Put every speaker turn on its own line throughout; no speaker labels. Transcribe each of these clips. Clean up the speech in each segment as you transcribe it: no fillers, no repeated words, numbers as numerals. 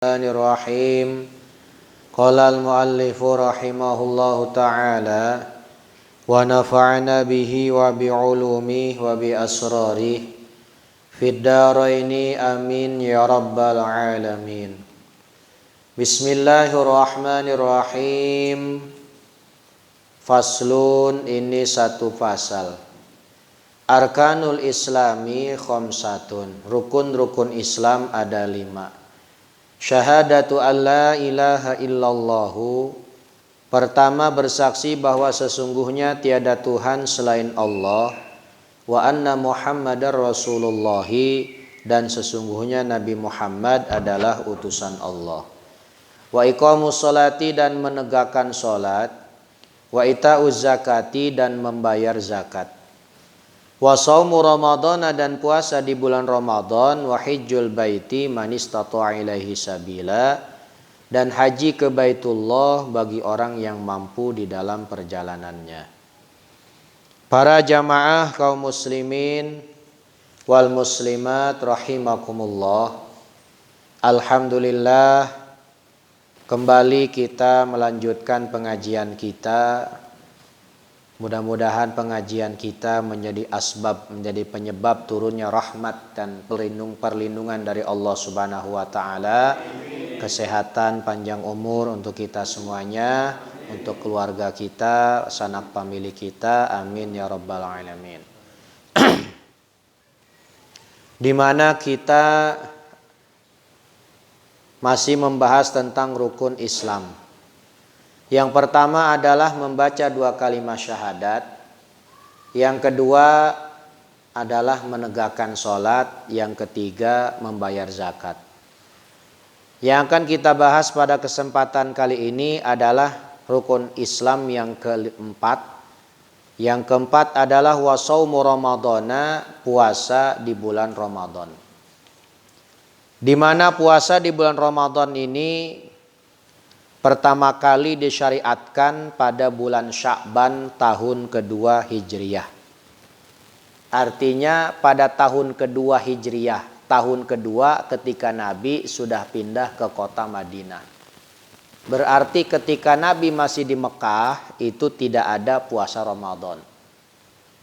Bismillahirrahmanirrahim. Qala al-muallifu rahimahullahu ta'ala wa nafa'na bihi wa bi'ulumihi wa bi asrarihi fid dharaini amin ya rabbal alamin. Bismillahirrahmanirrahim. Faslun, ini satu pasal. Arkanul islami khamsatun, rukun-rukun Islam ada 5. Syahadatu an la ilaha illallahu, pertama bersaksi bahwa sesungguhnya tiada Tuhan selain Allah, wa anna Muhammadar Rasulullahi, dan sesungguhnya Nabi Muhammad adalah utusan Allah. Wa iqamus sholati, dan menegakkan sholat. Wa ita'uz zakati, dan membayar zakat. Wa shaumu ramadhana, dan puasa di bulan Ramadan. Wa hijjul baiti man istata'a ilaihi sabila, dan haji ke Baitullah bagi orang yang mampu di dalam perjalanannya. Para jamaah kaum muslimin wal muslimat rahimakumullah. Alhamdulillah, kembali kita melanjutkan pengajian kita. Mudah-mudahan pengajian kita menjadi penyebab turunnya rahmat dan perlindungan dari Allah Subhanahu wa taala. Kesehatan, panjang umur untuk kita semuanya, untuk keluarga kita, sanak famili kita. Amin ya rabbal alamin. Di mana kita masih membahas tentang rukun Islam. Yang pertama adalah membaca 2 kalimat syahadat. Yang kedua adalah menegakkan sholat. Yang ketiga membayar zakat. Yang akan kita bahas pada kesempatan kali ini adalah rukun Islam yang keempat. Yang keempat adalah wa shaumu ramadhana, puasa di bulan Ramadan. Di mana puasa di bulan Ramadan ini pertama kali disyariatkan pada bulan Sya'ban tahun kedua Hijriyah. Artinya pada tahun kedua Hijriyah, tahun kedua ketika Nabi sudah pindah ke kota Madinah. Berarti ketika Nabi masih di Mekah itu tidak ada puasa Ramadan.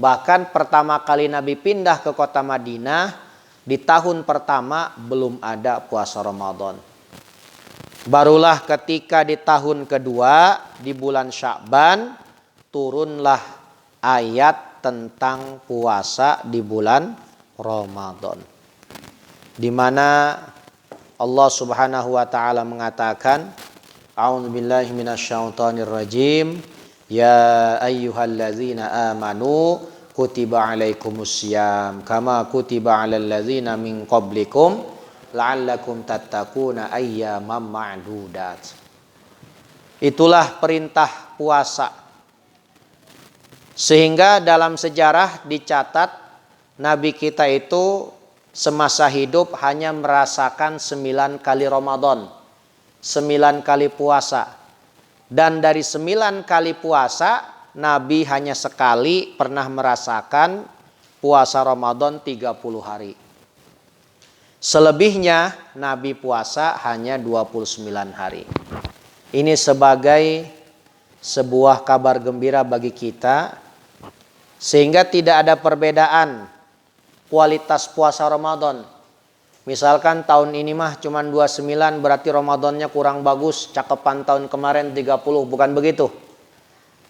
Bahkan pertama kali Nabi pindah ke kota Madinah, di tahun pertama belum ada puasa Ramadan. Barulah ketika di tahun kedua di bulan Sya'ban turunlah ayat tentang puasa di bulan Ramadan. Di mana Allah Subhanahu wa taala mengatakan, A'udzubillahi minasyaitonirrajim, ya ayyuhallazina amanu kutiba alaikumussyam kama kutiba alal ladzina min qablikum la'allakum tattaquna ayyaman ma'dudat. Itulah perintah puasa. Sehingga dalam sejarah dicatat Nabi kita itu semasa hidup hanya merasakan 9 kali Ramadan, 9 kali puasa. Dan dari 9 kali puasa Nabi hanya sekali pernah merasakan puasa Ramadan 30 hari. Selebihnya Nabi puasa hanya 29 hari. Ini sebagai sebuah kabar gembira bagi kita, sehingga tidak ada perbedaan kualitas puasa Ramadan. Misalkan tahun ini mah cuma 29, berarti Ramadannya kurang bagus, cakepan tahun kemarin 30, bukan begitu.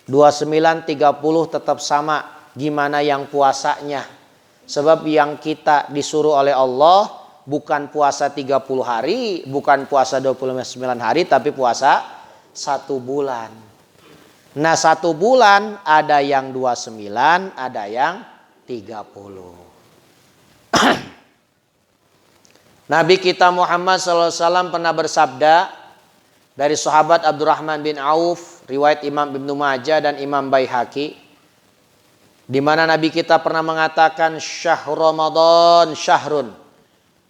29, 30 tetap sama, gimana yang puasanya. Sebab yang kita disuruh oleh Allah bukan puasa 30 hari, bukan puasa 29 hari, tapi puasa 1 bulan. Nah 1 bulan ada yang 29, ada yang 30. Nabi kita Muhammad SAW pernah bersabda dari sahabat Abdurrahman bin Auf, riwayat Imam Ibnu Majah dan Imam Baihaqi, di mana Nabi kita pernah mengatakan syahr Ramadan syahrun,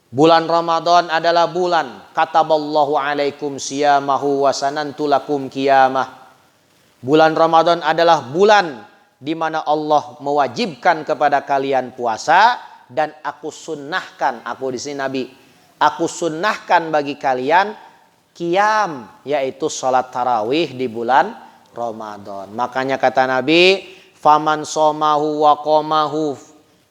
bulan Ramadan adalah bulan kataballahu alaikum siyamahu wa sanantu lakum qiyamah. Bulan Ramadan adalah bulan di mana Allah mewajibkan kepada kalian puasa dan aku sunnahkan, aku di sini Nabi, aku sunnahkan bagi kalian qiyam, yaitu sholat tarawih di bulan Ramadan. Makanya kata Nabi, faman somahu wa qomahu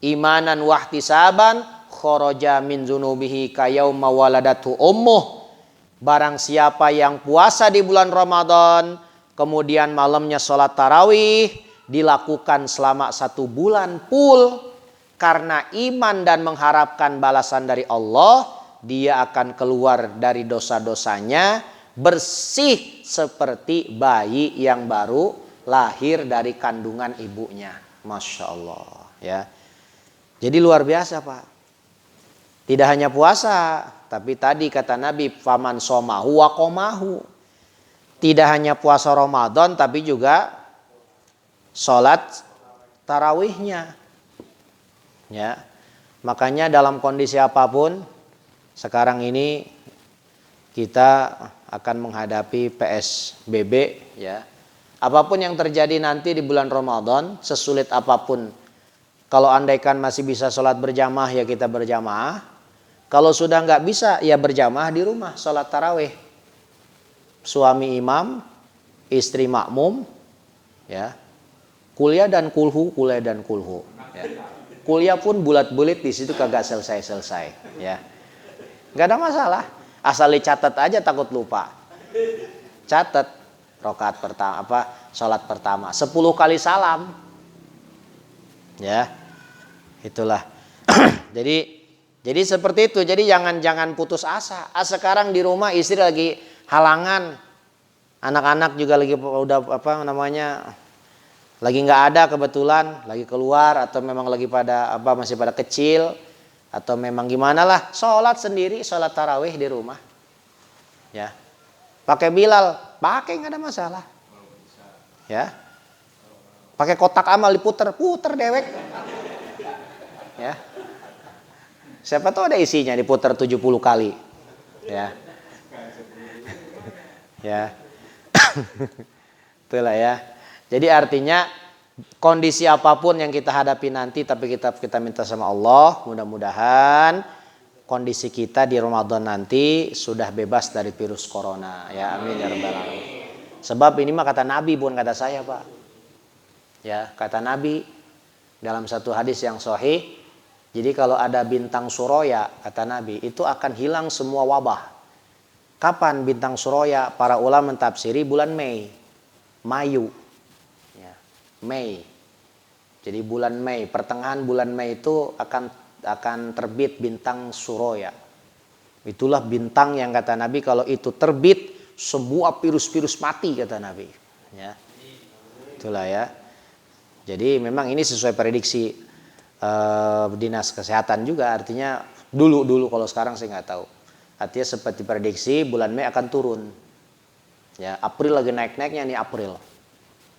imanan wahtisaban kharaja min dzunubihi kayauma waladatu ummuh. Barang siapa yang puasa di bulan Ramadan, kemudian malamnya sholat tarawih, dilakukan selama 1 bulan full, karena iman dan mengharapkan balasan dari Allah, dia akan keluar dari dosa-dosanya bersih seperti bayi yang baru lahir dari kandungan ibunya. Masya Allah ya. Jadi luar biasa Pak. Tidak hanya puasa, tapi tadi kata Nabi, faman somahu wa qomahu. Tidak hanya puasa Ramadan, tapi juga sholat tarawihnya. Ya, makanya dalam kondisi apapun sekarang ini kita akan menghadapi PSBB ya. Apapun yang terjadi nanti di bulan Ramadan, sesulit apapun, kalau andaikan masih bisa sholat berjamaah ya kita berjamaah. Kalau sudah nggak bisa ya berjamaah di rumah sholat tarawih. Suami imam, istri makmum, ya. Kuliah dan kulhu ya. Kuliah pun bulat-bulit di situ kagak selesai ya. Nggak ada masalah. Asal dicatat aja takut lupa. Catat rakaat pertama salat pertama 10 kali salam. Ya. Itulah. Jadi seperti itu. Jadi jangan putus asa. Sekarang di rumah istri lagi halangan. Anak-anak juga lagi udah lagi nggak ada kebetulan, lagi keluar atau memang lagi masih pada kecil atau memang gimana lah, sholat sendiri, sholat tarawih di rumah, ya, pakai Bilal, pakai nggak ada masalah, ya, pakai kotak amal diputer dewek, ya, siapa tahu ada isinya diputer 70 kali, ya, ya, itulah ya. Jadi artinya kondisi apapun yang kita hadapi nanti, tapi kita minta sama Allah, mudah-mudahan kondisi kita di Ramadan nanti sudah bebas dari virus corona. Ya amin ya rabbal alamin. Sebab ini mah kata Nabi, bukan kata saya Pak. Ya, kata Nabi dalam satu hadis yang sahih. Jadi kalau ada bintang suroya, kata Nabi, itu akan hilang semua wabah. Kapan bintang suroya? Para ulama mentafsiri bulan Mei, Mayu. Mei. Jadi bulan Mei, pertengahan bulan Mei itu akan terbit bintang suroya. Itulah bintang yang kata Nabi kalau itu terbit semua virus-virus mati kata Nabi. Ya. Itulah ya. Jadi memang ini sesuai prediksi dinas kesehatan juga, artinya dulu kalau sekarang saya nggak tahu. Artinya seperti prediksi bulan Mei akan turun. Ya, April lagi naik-naiknya nih April.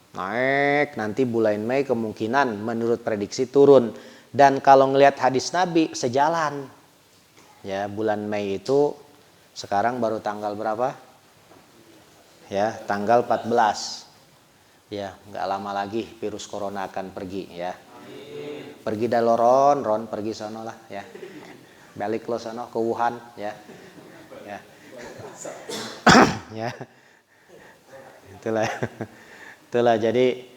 Naik, nanti bulan Mei kemungkinan menurut prediksi turun. Dan kalau ngelihat hadis Nabi sejalan. Ya, bulan Mei itu sekarang baru tanggal berapa? Ya, tanggal 14. Ya, nggak lama lagi virus corona akan pergi ya. Pergi dah lo Ron pergi sono lah ya. Balik lo sono ke Wuhan ya. Ya. Ya. Itulah jadi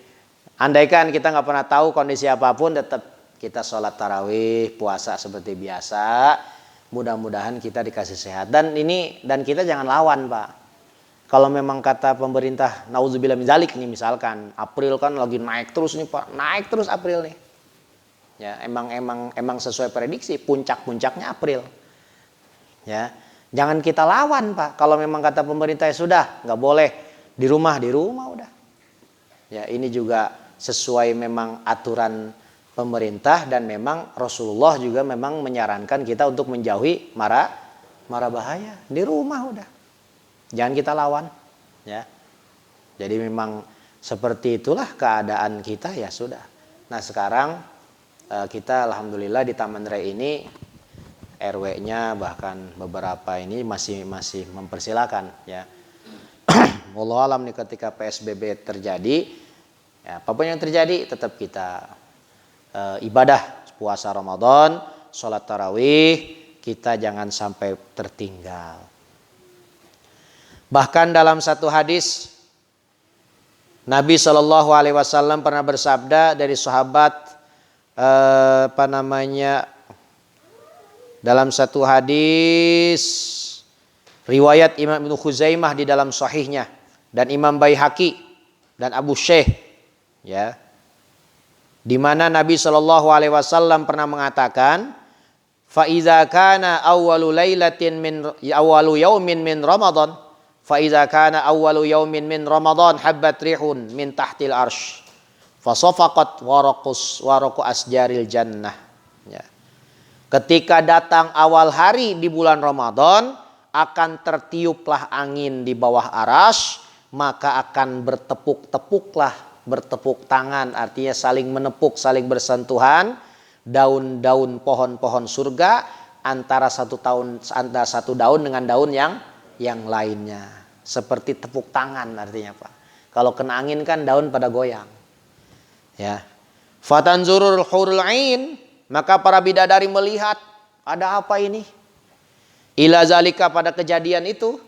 andaikan kita nggak pernah tahu kondisi apapun, tetap kita sholat tarawih, puasa seperti biasa. Mudah-mudahan kita dikasih sehat dan kita jangan lawan Pak. Kalau memang kata pemerintah nauzubillah min dzalik nih, misalkan April kan lagi naik terus nih Pak, naik terus April nih. Ya emang sesuai prediksi puncaknya April. Ya jangan kita lawan Pak. Kalau memang kata pemerintah ya sudah nggak boleh di rumah udah. Ya, ini juga sesuai memang aturan pemerintah dan memang Rasulullah juga memang menyarankan kita untuk menjauhi mara bahaya di rumah udah. Jangan kita lawan, ya. Jadi memang seperti itulah keadaan kita ya sudah. Nah, sekarang kita alhamdulillah di Taman Rai ini RW-nya bahkan beberapa ini masih mempersilakan ya. Wallahu alam nih ketika PSBB terjadi, ya, apapun yang terjadi tetap kita ibadah puasa Ramadan, sholat tarawih, kita jangan sampai tertinggal. Bahkan dalam satu hadis Nabi Shallallahu Alaihi Wasallam pernah bersabda dari sahabat dalam satu hadis riwayat Imam Ibnu Khuzaimah di dalam sahihnya dan Imam Baihaqi dan Abu Syekh, ya, di mana Nabi Shallallahu Alaihi Wasallam pernah mengatakan, fa iza kana awwalu lailatin min awwalu yaumin min Ramadan, fa iza kana awwalu yaumin min Ramadan habbat rihun min tahtil arsh fa safaqat waraqu asjaril jannah, ya. Ketika datang awal hari di bulan Ramadan, akan tertiuplah angin di bawah arasy, maka akan bertepuk tangan, artinya saling menepuk, saling bersentuhan daun-daun pohon-pohon surga antara satu daun dengan daun yang lainnya, seperti tepuk tangan artinya, Pak. Kalau kena angin kan daun pada goyang, ya. Fatanzurul hurul ain, maka para bidadari melihat, ada apa ini? Ila zalika, pada kejadian itu.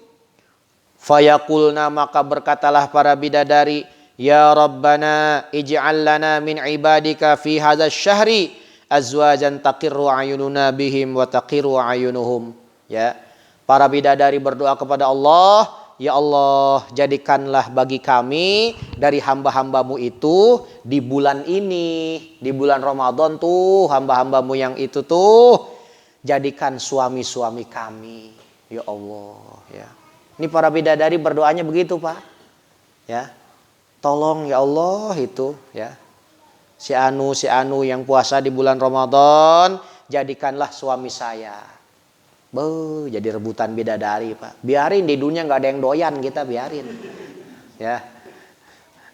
Fayaqulna, maka berkatalah para bidadari, ya Rabbana ij'al lana min ibadika fi hadzal syahri azwajan taqirru ayununa bihim wa taqirru ayunuhum, ya. Para bidadari berdoa kepada Allah, ya Allah, jadikanlah bagi kami dari hamba-hambamu itu di bulan ini, di bulan Ramadan tuh, hamba-hambamu yang itu tuh, jadikan suami-suami kami, ya Allah, ya. Ini para bidadari berdoanya begitu, Pak, ya. Tolong ya Allah itu, ya, si anu yang puasa di bulan Ramadan, jadikanlah suami saya. Jadi rebutan bidadari, Pak. Biarin, di dunia nggak ada yang doyan, kita biarin, ya.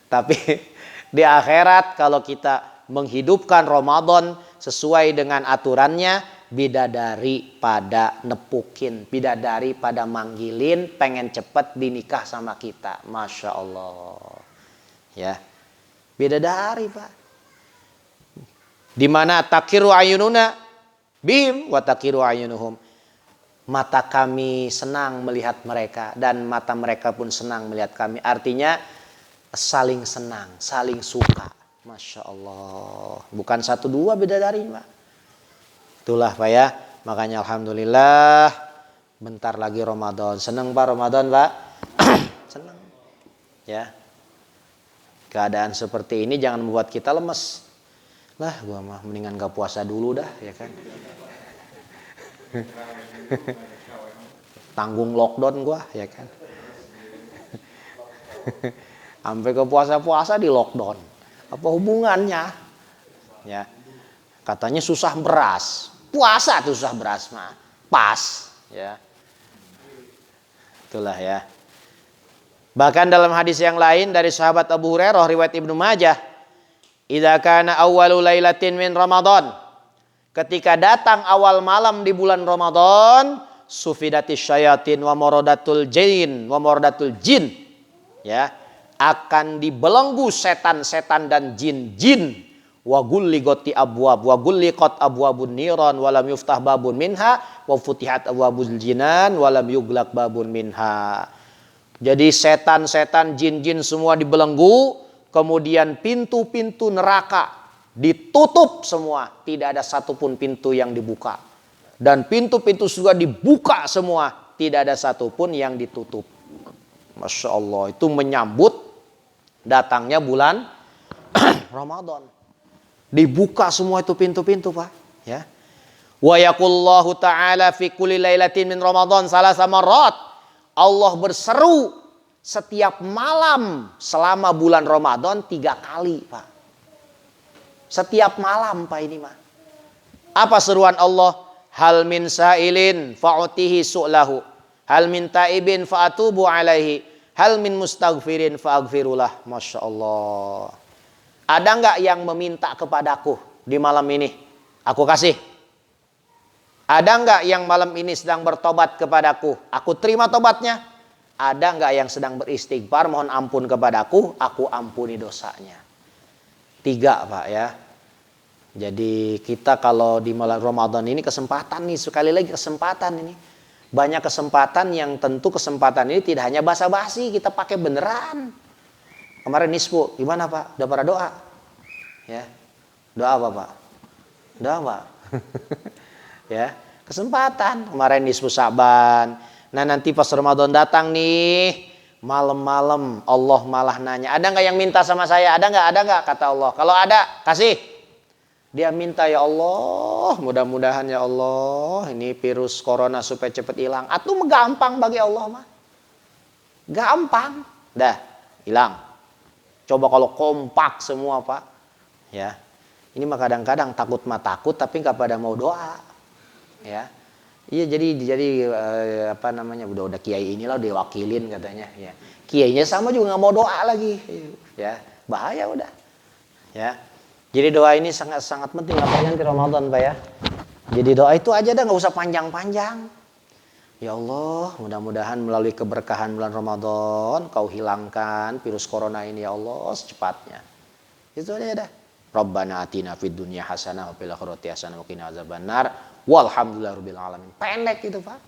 Tapi di akhirat kalau kita menghidupkan Ramadan sesuai dengan aturannya, bidadari pada nepukin, bidadari pada manggilin, pengen cepet dinikah sama kita, masya Allah, ya. Bidadari, Pak. Dimana takiru ayununa bihim wa takiru ayunuhum, mata kami senang melihat mereka dan mata mereka pun senang melihat kami, artinya saling senang, saling suka, masya Allah. Bukan satu dua bidadari, Pak. Itulah, Pak, ya. Makanya alhamdulillah bentar lagi Ramadan. Senang, Pak, Ramadan, Pak? Senang, ya. Keadaan seperti ini jangan membuat kita lemes. Lah, gua mah mendingan gak puasa dulu dah, ya kan. Tanggung lockdown gua, ya kan. Sampai ke puasa-puasa di lockdown. Apa hubungannya? Ya. Katanya susah beras. Puasa tuh susah beras mah. Pas, ya. Itulah, ya. Bahkan dalam hadis yang lain dari sahabat Abu Hurairah riwayat Ibnu Majah, idza kana awwalu lailatin min Ramadan, ketika datang awal malam di bulan Ramadan, sufidatis syayatin wa maradatul jin, ya, akan dibelenggu setan-setan dan jin-jin. Wa gulliqati abwab wa gulliqat abwabun niran wa lam yuftah babun minha wa futihat abwabul jinan wa lam yuglaq babun minha. Jadi setan-setan, jin-jin semua dibelenggu, kemudian pintu-pintu neraka ditutup semua, tidak ada satupun pintu yang dibuka. Dan pintu-pintu surga dibuka semua, tidak ada satupun yang ditutup. Masya Allah, itu menyambut datangnya bulan Ramadan. Dibuka semua itu pintu-pintu, Pak, ya. Wa yaqullahu ta'ala fi kulli lailatin min Ramadan salasa marrat. Allah berseru setiap malam selama bulan Ramadan 3 kali, Pak. Setiap malam, Pak, ini, Pak. Apa seruan Allah? Hal min sa'ilin fa'utihi su'lahu. Hal min ta'ibin fa'atubu alaihi. Hal min mustaghfirin fa'aghfirulah. Masya Allah. Ada nggak yang meminta kepadaku di malam ini? Aku kasih. Ada nggak yang malam ini sedang bertobat kepadaku? Aku terima tobatnya. Ada nggak yang sedang beristighfar, mohon ampun kepadaku? Aku ampuni dosanya. 3, Pak, ya. Jadi kita kalau di malam Ramadan ini kesempatan nih, sekali lagi kesempatan ini. Banyak kesempatan yang tentu kesempatan ini tidak hanya basa-basi, kita pakai beneran. Kemarin nisfu, gimana Pak? Udah pada doa? Ya. Doa apa Pak? Doa Pak? Ya, kesempatan. Kemarin nisfu Sa'ban. Nah nanti pas Ramadan datang nih, malam-malam Allah malah nanya, ada nggak yang minta sama saya? Ada nggak? Ada nggak? Kata Allah. Kalau ada, kasih. Dia minta, ya Allah, mudah-mudahan ya Allah ini virus corona supaya cepat hilang. Atau gampang bagi Allah mah. Gampang. Dah, hilang. Coba kalau kompak semua Pak. Ya. Ini mah kadang-kadang takut mah takut tapi nggak pada mau doa. Ya. Iya jadi apa namanya udah kiai inilah diwakilin katanya. Ya. Kiainya sama juga nggak mau doa lagi. Ya, bahaya udah. Ya. Jadi doa ini sangat penting apalagi nanti Ramadan Pak ya. Jadi doa itu aja dah, nggak usah panjang-panjang. Ya Allah, mudah-mudahan melalui keberkahan bulan Ramadan kau hilangkan virus corona ini ya Allah secepatnya. Itu aja dah. Rabbana atina fid dunya hasanah wa fil akhirati hasanah wa qina azabannar. Walhamdulillahirabbil alamin. Pendek itu Pak.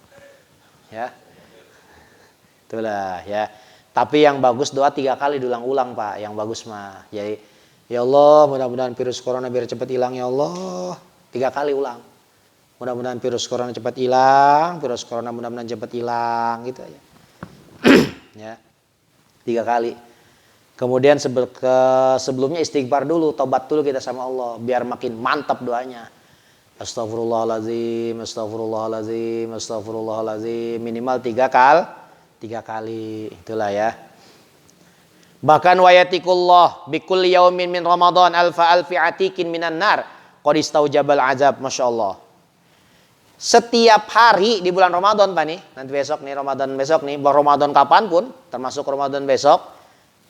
Ya. Itulah ya. Tapi yang bagus doa 3 kali diulang-ulang Pak, yang bagus mah. Jadi ya Allah, mudah-mudahan virus corona biar cepat hilang ya Allah. 3 kali ulang. Mudah-mudahan virus corona cepat hilang, virus corona mudah-mudahan cepat hilang, gitu aja. Ya. 3 kali. Kemudian sebelumnya istighfar dulu, tobat dulu kita sama Allah biar makin mantap doanya. Astagfirullahalazim, astagfirullahalazim, astagfirullahalazim, minimal 3 kali. Itulah ya. Bahkan wayatikullah bikulli yaumin min Ramadan alfa alfi atikin minan nar qad istaujabal azab. Masya Allah. Setiap hari di bulan Ramadan Pak nih, nanti besok nih Ramadan besok nih, Ramadan kapanpun termasuk Ramadan besok,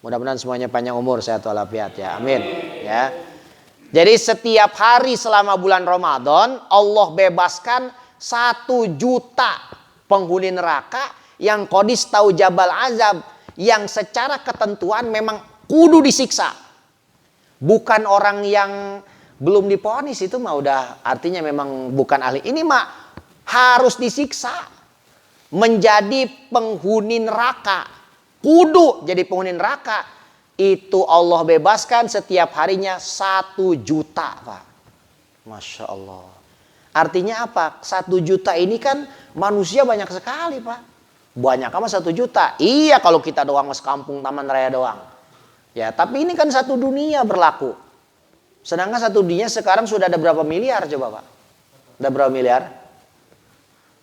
mudah-mudahan semuanya panjang umur sehat walafiat ya, amin ya. Jadi setiap hari selama bulan Ramadan Allah bebaskan 1 juta penghuni neraka yang qad istaujabal azab, yang secara ketentuan memang kudu disiksa. Bukan orang yang belum diponis itu mah udah artinya memang bukan ahli. Ini mah harus disiksa. Menjadi penghuni neraka. Kudu jadi penghuni neraka. Itu Allah bebaskan setiap harinya 1 juta Pak. Masya Allah. Artinya apa? 1 juta ini kan manusia banyak sekali Pak. Banyak sama 1 juta. Iya kalau kita doang sekampung Taman Raya doang. Ya, tapi ini kan 1 dunia berlaku. Sedangkan 1 dunia sekarang sudah ada berapa miliar coba Pak? Ada berapa miliar?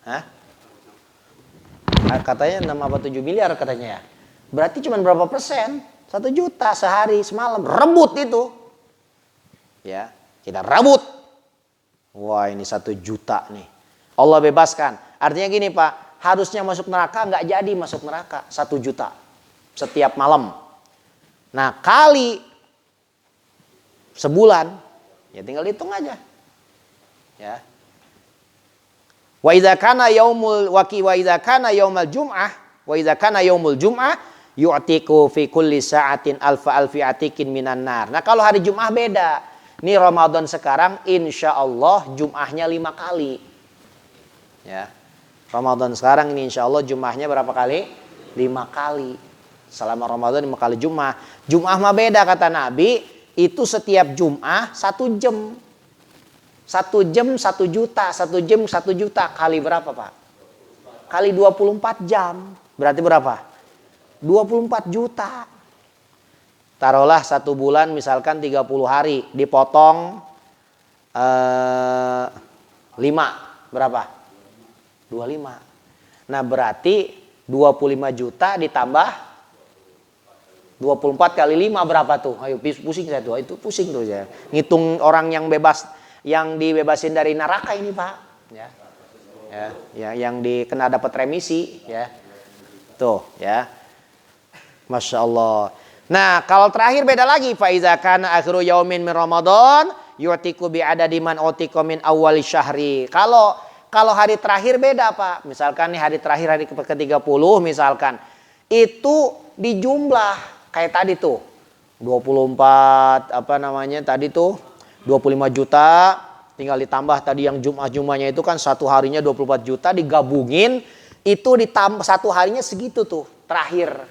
Hah? Katanya 6 apa 7 miliar katanya ya. Berarti cuma berapa persen? 1 juta sehari semalam. Rebut itu. Ya, kita rebut. Wah ini 1 juta nih. Allah bebaskan. Artinya gini Pak. Harusnya masuk neraka, nggak jadi masuk neraka. 1 juta setiap malam. Nah kali sebulan, ya tinggal hitung aja. Ya. Wa idza kana yaumul jum'ah, wa idza kana yaumul jum'ah yu'tiku fi kulli sa'atin alfa alfi atikin minan nar. Nah kalau hari Jumat beda. Nih Ramadan sekarang insya Allah Jum'ahnya 5 kali. Ya. Ramadan sekarang ini insya Allah Jum'ahnya berapa kali? 5 kali. Selama Ramadan 5 kali Jum'ah. Jum'ah mah beda kata Nabi. Itu setiap Jum'ah 1 jam. 1 jam 1 juta. 1 jam 1 juta. Kali berapa Pak? Kali 24 jam. Berarti berapa? 24 juta. Taruhlah 1 bulan misalkan 30 hari. Dipotong 5. Berapa? 25. Nah berarti 25 juta ditambah 24 kali 5 berapa tuh? Ayo pusing saya tuh. Itu pusing tuh ya. Ngitung orang yang bebas, yang dibebasin dari neraka ini Pak. Ya. Ya, yang kena dapat remisi ya. Tuh ya. Masya Allah. Nah kalau terakhir beda lagi. Fa iza kana akhiru yaumin min Ramadan yu'tiku bi adadi man utiqa min awwali syahri. Kalau hari terakhir beda Pak. Misalkan nih hari terakhir hari ke-30 misalkan. Itu dijumlah kayak tadi tuh. 24 apa namanya tadi tuh 25 juta. Tinggal ditambah tadi yang Jum'ah-Jum'ahnya itu kan 1 harinya 24 juta digabungin. Itu ditambah satu harinya segitu tuh terakhir.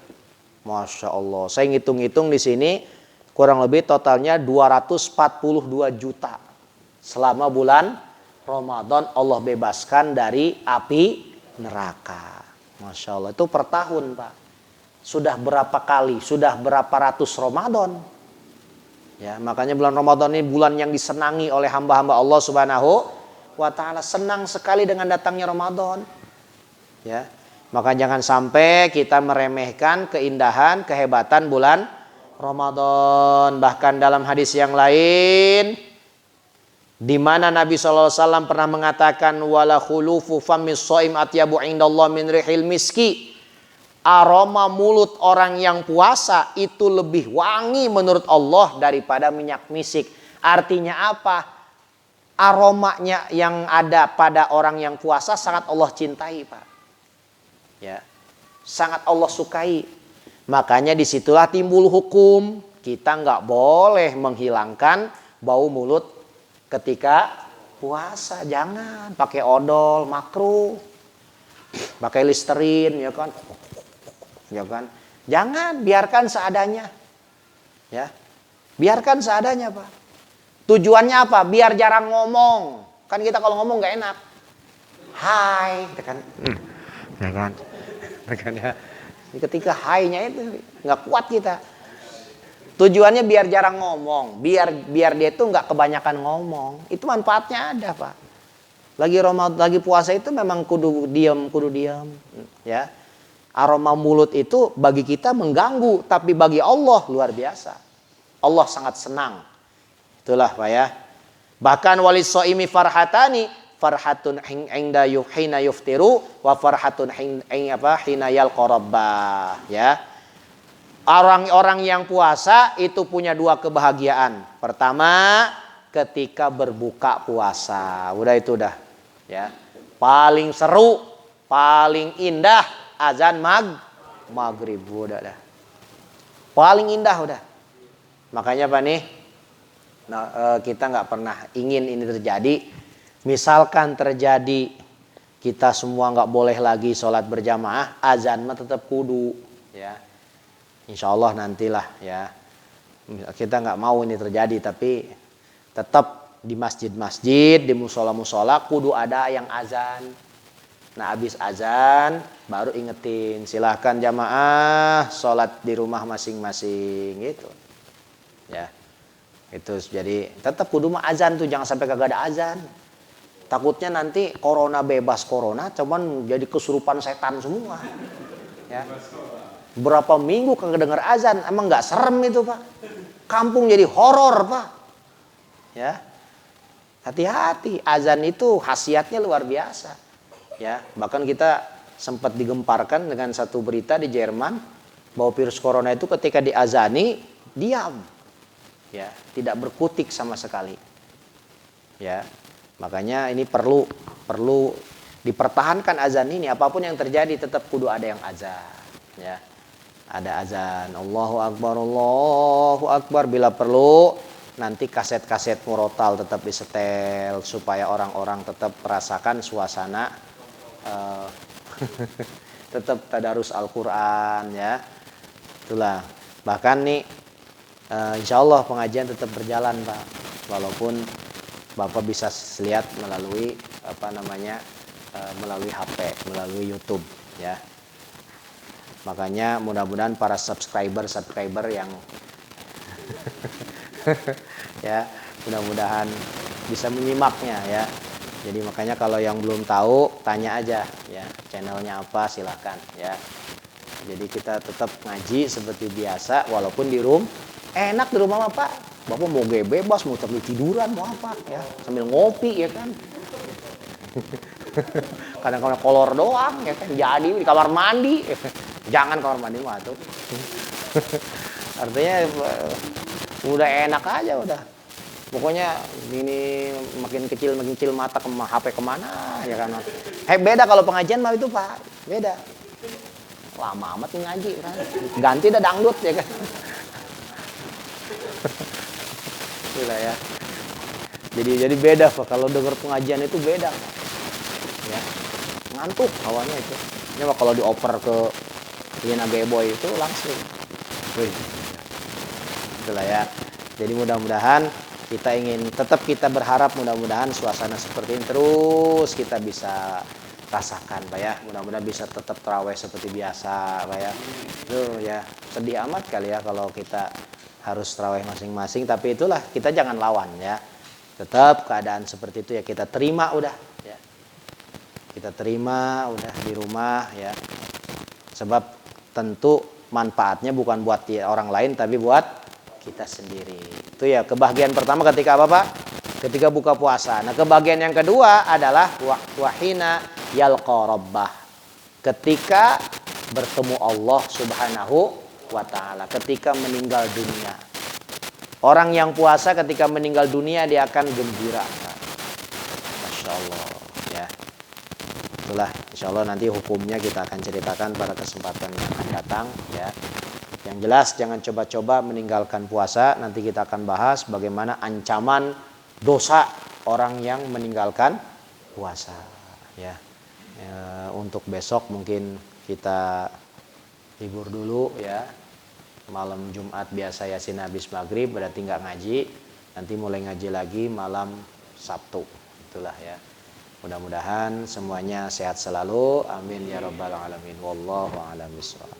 Masya Allah. Saya ngitung-ngitung di sini kurang lebih totalnya 242 juta. Selama bulan Ramadan Allah bebaskan dari api neraka. Masya Allah. Itu per tahun Pak. Sudah berapa kali? Sudah berapa ratus Ramadan? Ya, makanya bulan Ramadan ini bulan yang disenangi oleh hamba-hamba Allah Subhanahu wa ta'ala. Senang sekali dengan datangnya Ramadan. Ya, maka jangan sampai kita meremehkan keindahan, kehebatan bulan Ramadan. Bahkan dalam hadis yang lain, di mana Nabi SAW pernah mengatakan, wala khulufu famis shaim atyabu indallah min rihil miski. Aroma mulut orang yang puasa itu lebih wangi menurut Allah daripada minyak misik. Artinya apa? Aromanya yang ada pada orang yang puasa sangat Allah cintai Pak. Ya, sangat Allah sukai. Makanya disitulah timbul hukum. Kita nggak boleh menghilangkan bau mulut ketika puasa. Jangan pakai odol, makruh. Pakai Listerin, ya kan? Ya kan? Jangan, biarkan seadanya. Ya, biarkan seadanya Pak. Tujuannya apa? Biar jarang ngomong. Kan kita kalau ngomong nggak enak. Hai, kan? Ya kan? Ya. Ketika hai-nya itu nggak kuat kita. Tujuannya biar jarang ngomong, biar dia itu nggak kebanyakan ngomong. Itu manfaatnya ada Pak. Lagi Ramadan, lagi puasa itu memang kudu diam, ya. Aroma mulut itu bagi kita mengganggu, tapi bagi Allah luar biasa. Allah sangat senang. Itulah Pak ya. Bahkan walis shaimi farhatani, farhatun inda hina yuftiru wa farhatun hina yalqa rabbah, ya. Orang-orang yang puasa itu punya dua kebahagiaan. Pertama, ketika berbuka puasa. Udah itu dah, ya. Paling seru, paling indah azan maghrib udah dah. Paling indah udah. Makanya Pak nih, kita nggak pernah ingin ini terjadi. Misalkan terjadi kita semua nggak boleh lagi sholat berjamaah, azan mah tetap kudu, ya. Insya Allah nantilah, ya. Kita nggak mau ini terjadi, tapi tetap di masjid-masjid, di musola-musola kudu ada yang azan. Nah, habis azan baru ingetin, silahkan jamaah sholat di rumah masing-masing gitu, ya. Itu jadi tetap kudu mah azan tuh, jangan sampai kagak ada azan. Takutnya nanti corona bebas corona, cuman jadi kesurupan setan semua, ya. Berapa minggu kagak dengar azan, emang nggak serem itu Pak? Kampung jadi horor Pak, ya. Hati-hati, azan itu khasiatnya luar biasa, ya. Bahkan kita sempat digemparkan dengan satu berita di Jerman bahwa virus corona itu ketika diazani diam, ya, tidak berkutik sama sekali, ya. Makanya ini perlu dipertahankan azan ini. Apapun yang terjadi tetap kudu ada yang azan, ya. Ada azan, Allahu Akbar. Bila perlu nanti kaset-kaset murotal tetap disetel supaya orang-orang tetap merasakan suasana tetap tadarus Al-Quran, ya. Itulah. Bahkan nih insya Allah pengajian tetap berjalan Pak, walaupun Bapak bisa lihat melalui melalui HP, melalui YouTube, ya. Makanya mudah-mudahan para subscriber yang ya, mudah-mudahan bisa menyimaknya, ya. Jadi makanya kalau yang belum tahu tanya aja, ya, channelnya apa silahkan, ya. Jadi kita tetap ngaji seperti biasa walaupun di room. Enak di rumah Pak. Bapak mau bebas, mau tiduran, mau apa, ya, sambil ngopi, ya kan. Kadang-kadang kolor doang, ya kan, jadi di kamar mandi. Jangan kamar mandi mah tuh. Artinya udah enak aja udah. Pokoknya ini makin kecil mata HP kemana, ya kan. Beda kalau pengajian mah itu Pak, beda. Lama amat ngaji kan. Ganti dah dangdut, ya kan. Itulah, ya. Jadi beda Pak, kalau dengar pengajian itu beda Pak. Ya. Ngantuk awalnya itu. Ini mah kalau dioper ke Lina Geboy itu langsung. Wih. Itulah ya. Jadi mudah-mudahan kita berharap mudah-mudahan suasana seperti ini terus kita bisa rasakan Pak ya. Mudah-mudahan bisa tetap tarawih seperti biasa Pak ya. Tuh ya, sedih amat kali ya kalau kita harus tarawih masing-masing, tapi itulah kita jangan lawan ya. Tetap keadaan seperti itu ya kita terima udah ya. Kita terima udah di rumah ya. Sebab tentu manfaatnya bukan buat orang lain tapi buat kita sendiri. Itu ya kebahagiaan pertama ketika apa Pak? Ketika buka puasa. Nah kebahagiaan yang kedua adalah wahina yalqa rabbah. Ketika bertemu Allah subhanahu wa ta'ala. Ketika meninggal dunia. Orang yang puasa ketika meninggal dunia dia akan gembira. Masya Allah ya. Itulah insya Allah nanti hukumnya kita akan ceritakan pada kesempatan yang akan datang ya. Yang jelas jangan coba-coba meninggalkan puasa. Nanti kita akan bahas bagaimana ancaman dosa orang yang meninggalkan puasa ya. Untuk besok mungkin kita libur dulu ya. Malam Jumat biasa Yasin habis maghrib berarti nggak ngaji. Nanti mulai ngaji lagi malam Sabtu. Itulah ya. Mudah-mudahan semuanya sehat selalu. Amin ya rabbal alamin. Wallahu a'lam bishawab.